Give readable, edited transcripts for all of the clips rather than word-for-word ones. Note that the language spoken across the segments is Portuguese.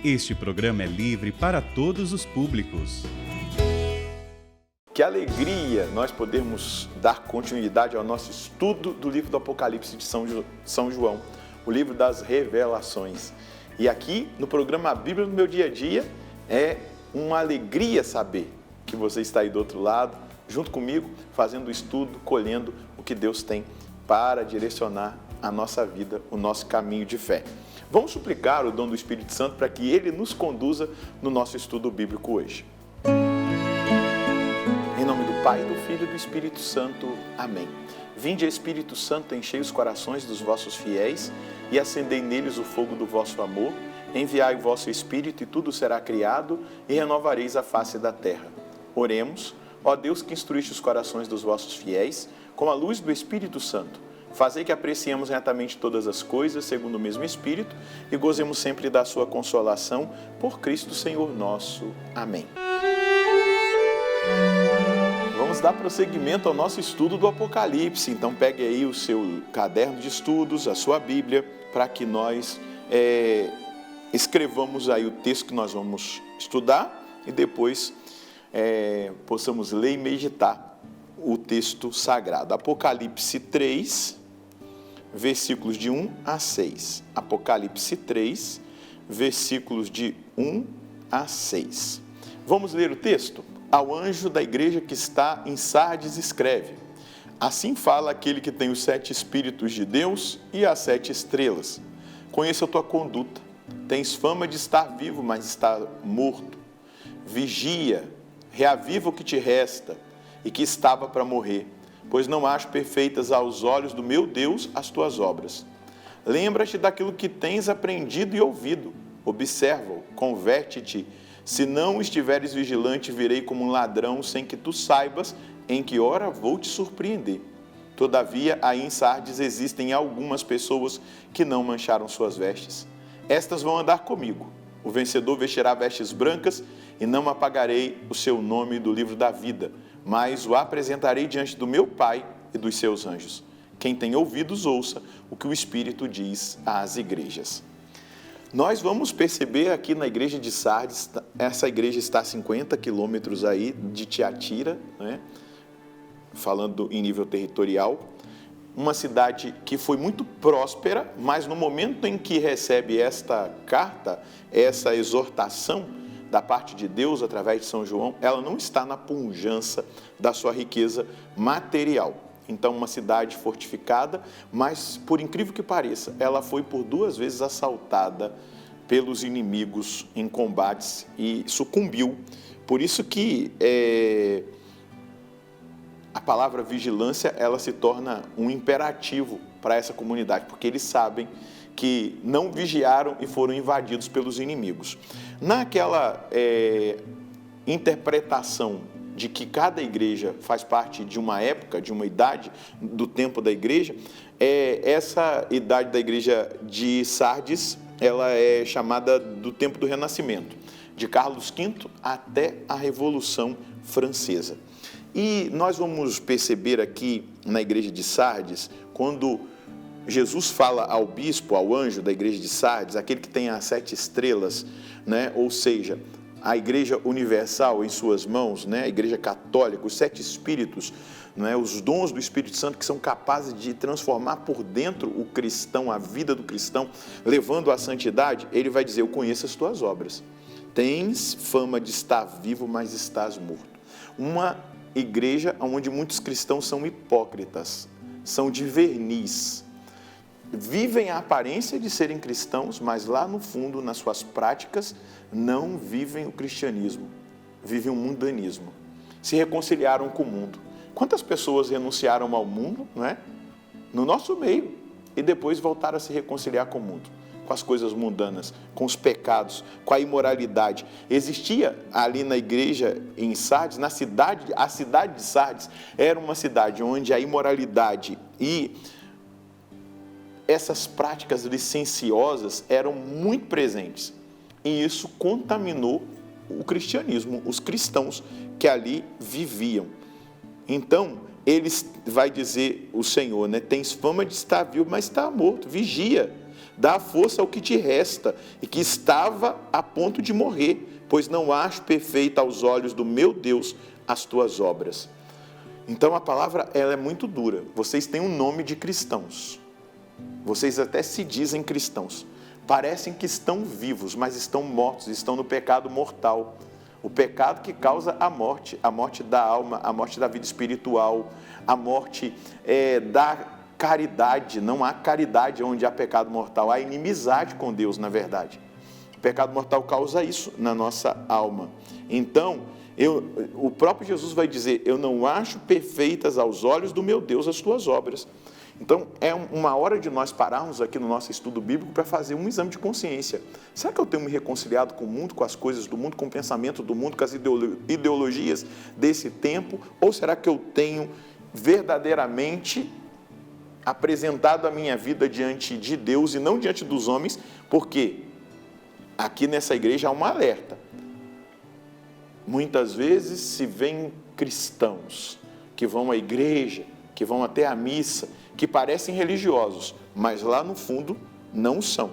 Este programa é livre para todos os públicos. Que alegria nós podermos dar continuidade ao nosso estudo do livro do Apocalipse de São João, o livro das revelações. E aqui no programa A Bíblia no Meu Dia a Dia é uma alegria saber que você está aí do outro lado, junto comigo, fazendo o estudo, colhendo o que Deus tem para direcionar a nossa vida, o nosso caminho de fé. Vamos suplicar o dom do Espírito Santo para que ele nos conduza no nosso estudo bíblico hoje. Em nome do Pai, do Filho e do Espírito Santo. Amém. Vinde, Espírito Santo, enchei os corações dos vossos fiéis e acendei neles o fogo do vosso amor. Enviai o vosso Espírito e tudo será criado e renovareis a face da terra. Oremos, ó Deus que instruíste os corações dos vossos fiéis com a luz do Espírito Santo. Fazei que apreciemos retamente todas as coisas, segundo o mesmo Espírito, e gozemos sempre da sua consolação, por Cristo Senhor nosso. Amém. Vamos dar prosseguimento ao nosso estudo do Apocalipse. Então pegue aí o seu caderno de estudos, a sua Bíblia, para que nós escrevamos aí o texto que nós vamos estudar e depois possamos ler e meditar o texto sagrado. Apocalipse 3, versículos de 1 a 6. Apocalipse 3, versículos de 1 a 6. Vamos ler o texto? Ao anjo da igreja que está em Sardes escreve: assim fala aquele que tem os 7 Espíritos de Deus e as 7 estrelas. Conheça a tua conduta. Tens fama de estar vivo, mas está morto. Vigia, reaviva o que te resta e que estava para morrer, pois não acho perfeitas aos olhos do meu Deus as tuas obras. Lembra-te daquilo que tens aprendido e ouvido. Observa-o, converte-te. Se não estiveres vigilante, virei como um ladrão, sem que tu saibas em que hora vou te surpreender. Todavia, aí em Sardes existem algumas pessoas que não mancharam suas vestes. Estas vão andar comigo. O vencedor vestirá vestes brancas e não apagarei o seu nome do livro da vida, mas o apresentarei diante do meu Pai e dos seus anjos. Quem tem ouvidos, ouça o que o Espírito diz às igrejas. Nós vamos perceber aqui na igreja de Sardes, essa igreja está a 50 quilômetros aí de Tiatira, né? Falando em nível territorial, uma cidade que foi muito próspera, mas no momento em que recebe esta carta, essa exortação da parte de Deus através de São João, ela não está na pujança da sua riqueza material. Então, uma cidade fortificada, mas, por incrível que pareça, ela foi por 2 vezes assaltada pelos inimigos em combates e sucumbiu. Por isso que a palavra vigilância, ela se torna um imperativo para essa comunidade, porque eles sabem que não vigiaram e foram invadidos pelos inimigos. Naquela interpretação de que cada igreja faz parte de uma época, de uma idade do tempo da igreja, essa idade da igreja de Sardes, ela é chamada do tempo do Renascimento, de Carlos V até a Revolução Francesa. E nós vamos perceber aqui na igreja de Sardes, quando Jesus fala ao bispo, ao anjo da igreja de Sardes, aquele que tem as 7 estrelas, né? Ou seja, a igreja universal em suas mãos, né? A igreja católica, os 7 espíritos, né? Os dons do Espírito Santo que são capazes de transformar por dentro o cristão, a vida do cristão, levando à santidade. Ele vai dizer: eu conheço as tuas obras. Tens fama de estar vivo, mas estás morto. Uma igreja onde muitos cristãos são hipócritas, são de verniz. Vivem a aparência de serem cristãos, mas lá no fundo, nas suas práticas, não vivem o cristianismo, vivem o mundanismo. Se reconciliaram com o mundo. Quantas pessoas renunciaram ao mundo, não é? No nosso meio, e depois voltaram a se reconciliar com o mundo, com as coisas mundanas, com os pecados, com a imoralidade. Existia ali na igreja em Sardes, a cidade de Sardes era uma cidade onde a imoralidade e essas práticas licenciosas eram muito presentes. E isso contaminou o cristianismo, os cristãos que ali viviam. Então, vai dizer o Senhor, né? Tens fama de estar vivo, mas está morto. Vigia, Dá força ao que te resta e que estava a ponto de morrer, pois não acho perfeita aos olhos do meu Deus as tuas obras. Então a palavra ela é muito dura. Vocês têm um nome de cristãos. Vocês até se dizem cristãos. Parecem que estão vivos, mas estão mortos, estão no pecado mortal. O pecado que causa a morte da alma, a morte da vida espiritual, a morte da caridade. Não há caridade onde há pecado mortal, há inimizade com Deus, na verdade. O pecado mortal causa isso na nossa alma. Então, o próprio Jesus vai dizer, eu não acho perfeitas aos olhos do meu Deus as tuas obras. Então, é uma hora de nós pararmos aqui no nosso estudo bíblico para fazer um exame de consciência. Será que eu tenho me reconciliado com o mundo, com as coisas do mundo, com o pensamento do mundo, com as ideologias desse tempo? Ou será que eu tenho verdadeiramente apresentado a minha vida diante de Deus e não diante dos homens? Porque aqui nessa igreja há um alerta. Muitas vezes se vêem cristãos que vão à igreja, que vão até a missa, que parecem religiosos, mas lá no fundo não são.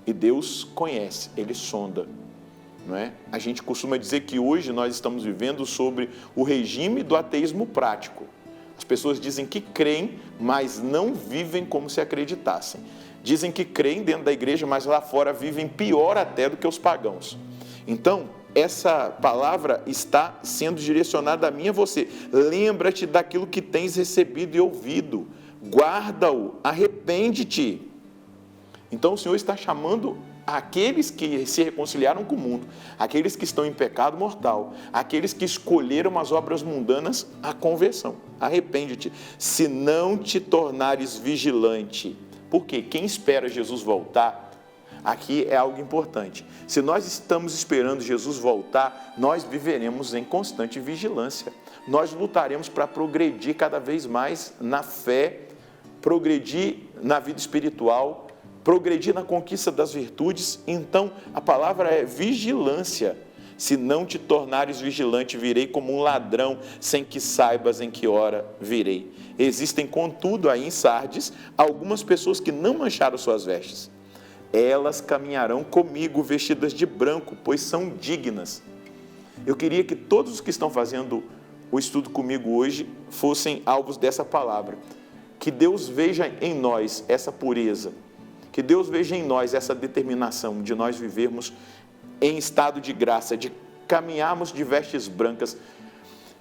E Deus conhece, Ele sonda. Não é? A gente costuma dizer que hoje nós estamos vivendo sobre o regime do ateísmo prático. As pessoas dizem que creem, mas não vivem como se acreditassem. Dizem que creem dentro da igreja, mas lá fora vivem pior até do que os pagãos. Então, essa palavra está sendo direcionada a mim e a você. Lembra-te daquilo que tens recebido e ouvido. Guarda-o, arrepende-te. Então o Senhor está chamando aqueles que se reconciliaram com o mundo, aqueles que estão em pecado mortal, aqueles que escolheram as obras mundanas, à conversão. Arrepende-te, se não te tornares vigilante. Porque quem espera Jesus voltar, aqui é algo importante. Se nós estamos esperando Jesus voltar, nós viveremos em constante vigilância. Nós lutaremos para progredir cada vez mais na fé, progredir na vida espiritual, progredir na conquista das virtudes. Então, a palavra é vigilância. Se não te tornares vigilante, virei como um ladrão, sem que saibas em que hora virei. Existem, contudo, aí em Sardes, algumas pessoas que não mancharam suas vestes. Elas caminharão comigo vestidas de branco, pois são dignas. Eu queria que todos os que estão fazendo o estudo comigo hoje fossem alvos dessa palavra. Que Deus veja em nós essa pureza, que Deus veja em nós essa determinação de nós vivermos em estado de graça, de caminharmos de vestes brancas,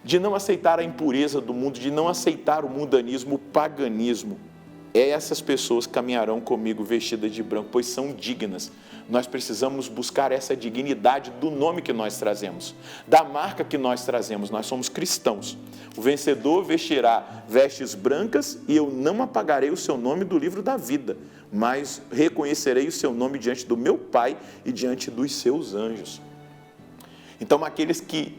de não aceitar a impureza do mundo, de não aceitar o mundanismo, o paganismo. Essas pessoas caminharão comigo vestidas de branco, pois são dignas. Nós precisamos buscar essa dignidade do nome que nós trazemos, da marca que nós trazemos. Nós somos cristãos. O vencedor vestirá vestes brancas e eu não apagarei o seu nome do livro da vida, mas reconhecerei o seu nome diante do meu Pai e diante dos seus anjos. Então, aqueles que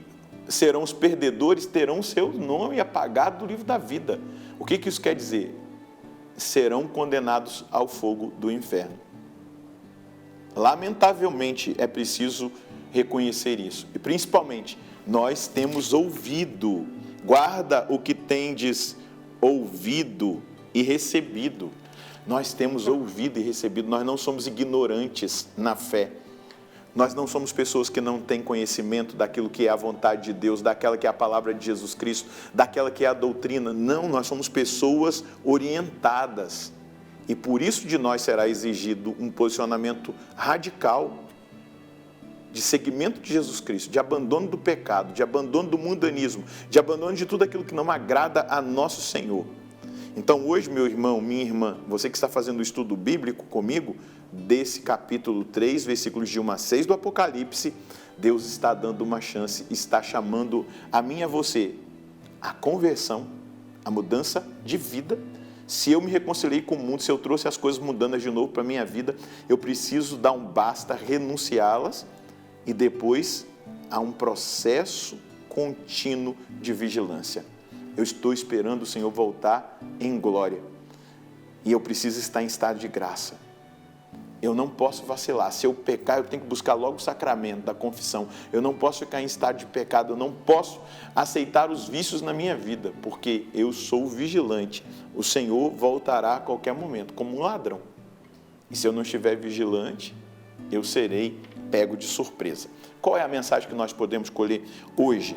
serão os perdedores terão o seu nome apagado do livro da vida. O que isso quer dizer? Serão condenados ao fogo do inferno. Lamentavelmente, é preciso reconhecer isso. E, principalmente, nós temos ouvido. Guarda o que tendes ouvido e recebido. Nós temos ouvido e recebido. Nós não somos ignorantes na fé. Nós não somos pessoas que não têm conhecimento daquilo que é a vontade de Deus, daquela que é a palavra de Jesus Cristo, daquela que é a doutrina. Não, nós somos pessoas orientadas. E por isso de nós será exigido um posicionamento radical de seguimento de Jesus Cristo, de abandono do pecado, de abandono do mundanismo, de abandono de tudo aquilo que não agrada a nosso Senhor. Então hoje, meu irmão, minha irmã, você que está fazendo o estudo bíblico comigo, desse capítulo 3, versículos de 1 a 6 do Apocalipse, Deus está dando uma chance, está chamando a mim e a você a conversão, a mudança de vida. Se eu me reconciliei com o mundo, se eu trouxe as coisas mundanas de novo para a minha vida, eu preciso dar um basta, renunciá-las, e depois há um processo contínuo de vigilância. Eu estou esperando o Senhor voltar em glória, e eu preciso estar em estado de graça. Eu não posso vacilar. Se eu pecar, eu tenho que buscar logo o sacramento da confissão. Eu não posso ficar em estado de pecado. Eu não posso aceitar os vícios na minha vida, porque eu sou vigilante. O Senhor voltará a qualquer momento, como um ladrão. E se eu não estiver vigilante, eu serei pego de surpresa. Qual é a mensagem que nós podemos colher hoje?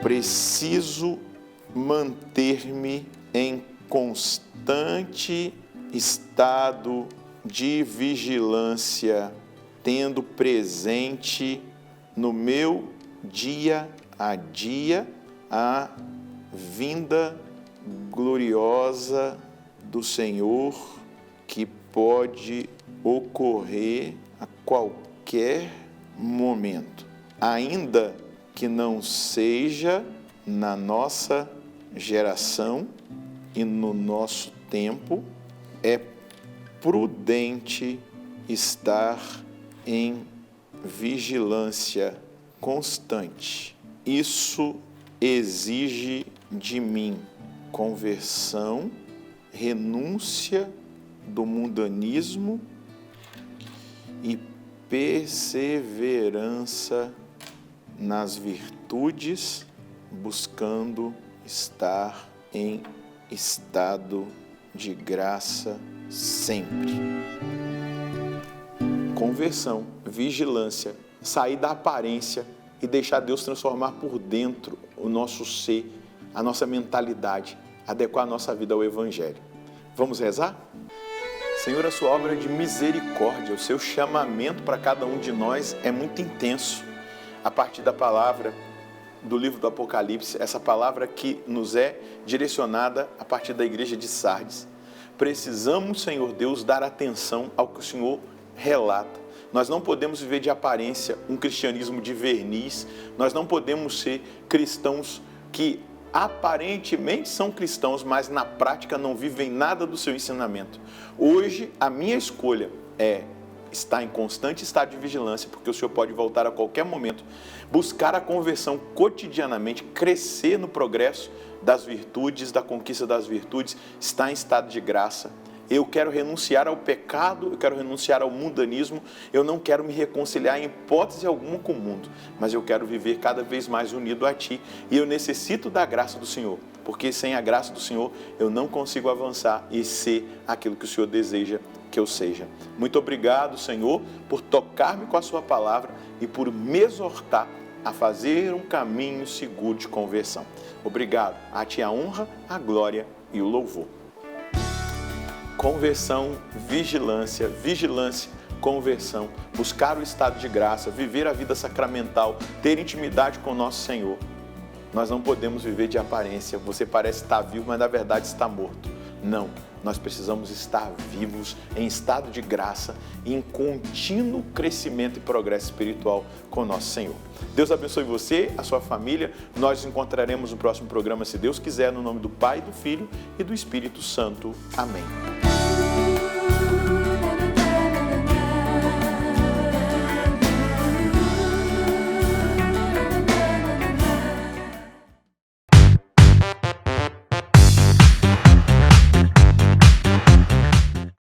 Preciso manter-me em constante estado de vigilância, tendo presente no meu dia a dia a vinda gloriosa do Senhor, que pode ocorrer a qualquer momento, ainda que não seja na nossa geração e no nosso tempo. É prudente estar em vigilância constante. Isso exige de mim conversão, renúncia do mundanismo e perseverança nas virtudes, buscando estar em estado de graça sempre. Conversão, vigilância, sair da aparência e deixar Deus transformar por dentro o nosso ser, a nossa mentalidade, adequar a nossa vida ao Evangelho. Vamos rezar? Senhor, a sua obra de misericórdia, o seu chamamento para cada um de nós é muito intenso. A partir da palavra do livro do Apocalipse, essa palavra que nos é direcionada a partir da igreja de Sardes. Precisamos, Senhor Deus, dar atenção ao que o Senhor relata. Nós não podemos viver de aparência, um cristianismo de verniz. Nós não podemos ser cristãos que aparentemente são cristãos, mas na prática não vivem nada do seu ensinamento. Hoje, a minha escolha é estar em constante estado de vigilância, porque o Senhor pode voltar a qualquer momento, buscar a conversão cotidianamente, crescer no progresso das virtudes, da conquista das virtudes, estar em estado de graça. Eu quero renunciar ao pecado, eu quero renunciar ao mundanismo, eu não quero me reconciliar em hipótese alguma com o mundo, mas eu quero viver cada vez mais unido a Ti, e eu necessito da graça do Senhor, porque sem a graça do Senhor eu não consigo avançar e ser aquilo que o Senhor deseja que eu seja. Muito obrigado, Senhor, por tocar-me com a sua palavra e por me exortar a fazer um caminho seguro de conversão. Obrigado. A Ti a honra, a glória e o louvor. Conversão, vigilância, vigilância, conversão, buscar o estado de graça, viver a vida sacramental, ter intimidade com o nosso Senhor. Nós não podemos viver de aparência. Você parece estar vivo, mas na verdade está morto. Não, nós precisamos estar vivos, em estado de graça, em contínuo crescimento e progresso espiritual com o nosso Senhor. Deus abençoe você, a sua família. Nós nos encontraremos no próximo programa, se Deus quiser, no nome do Pai, do Filho e do Espírito Santo. Amém.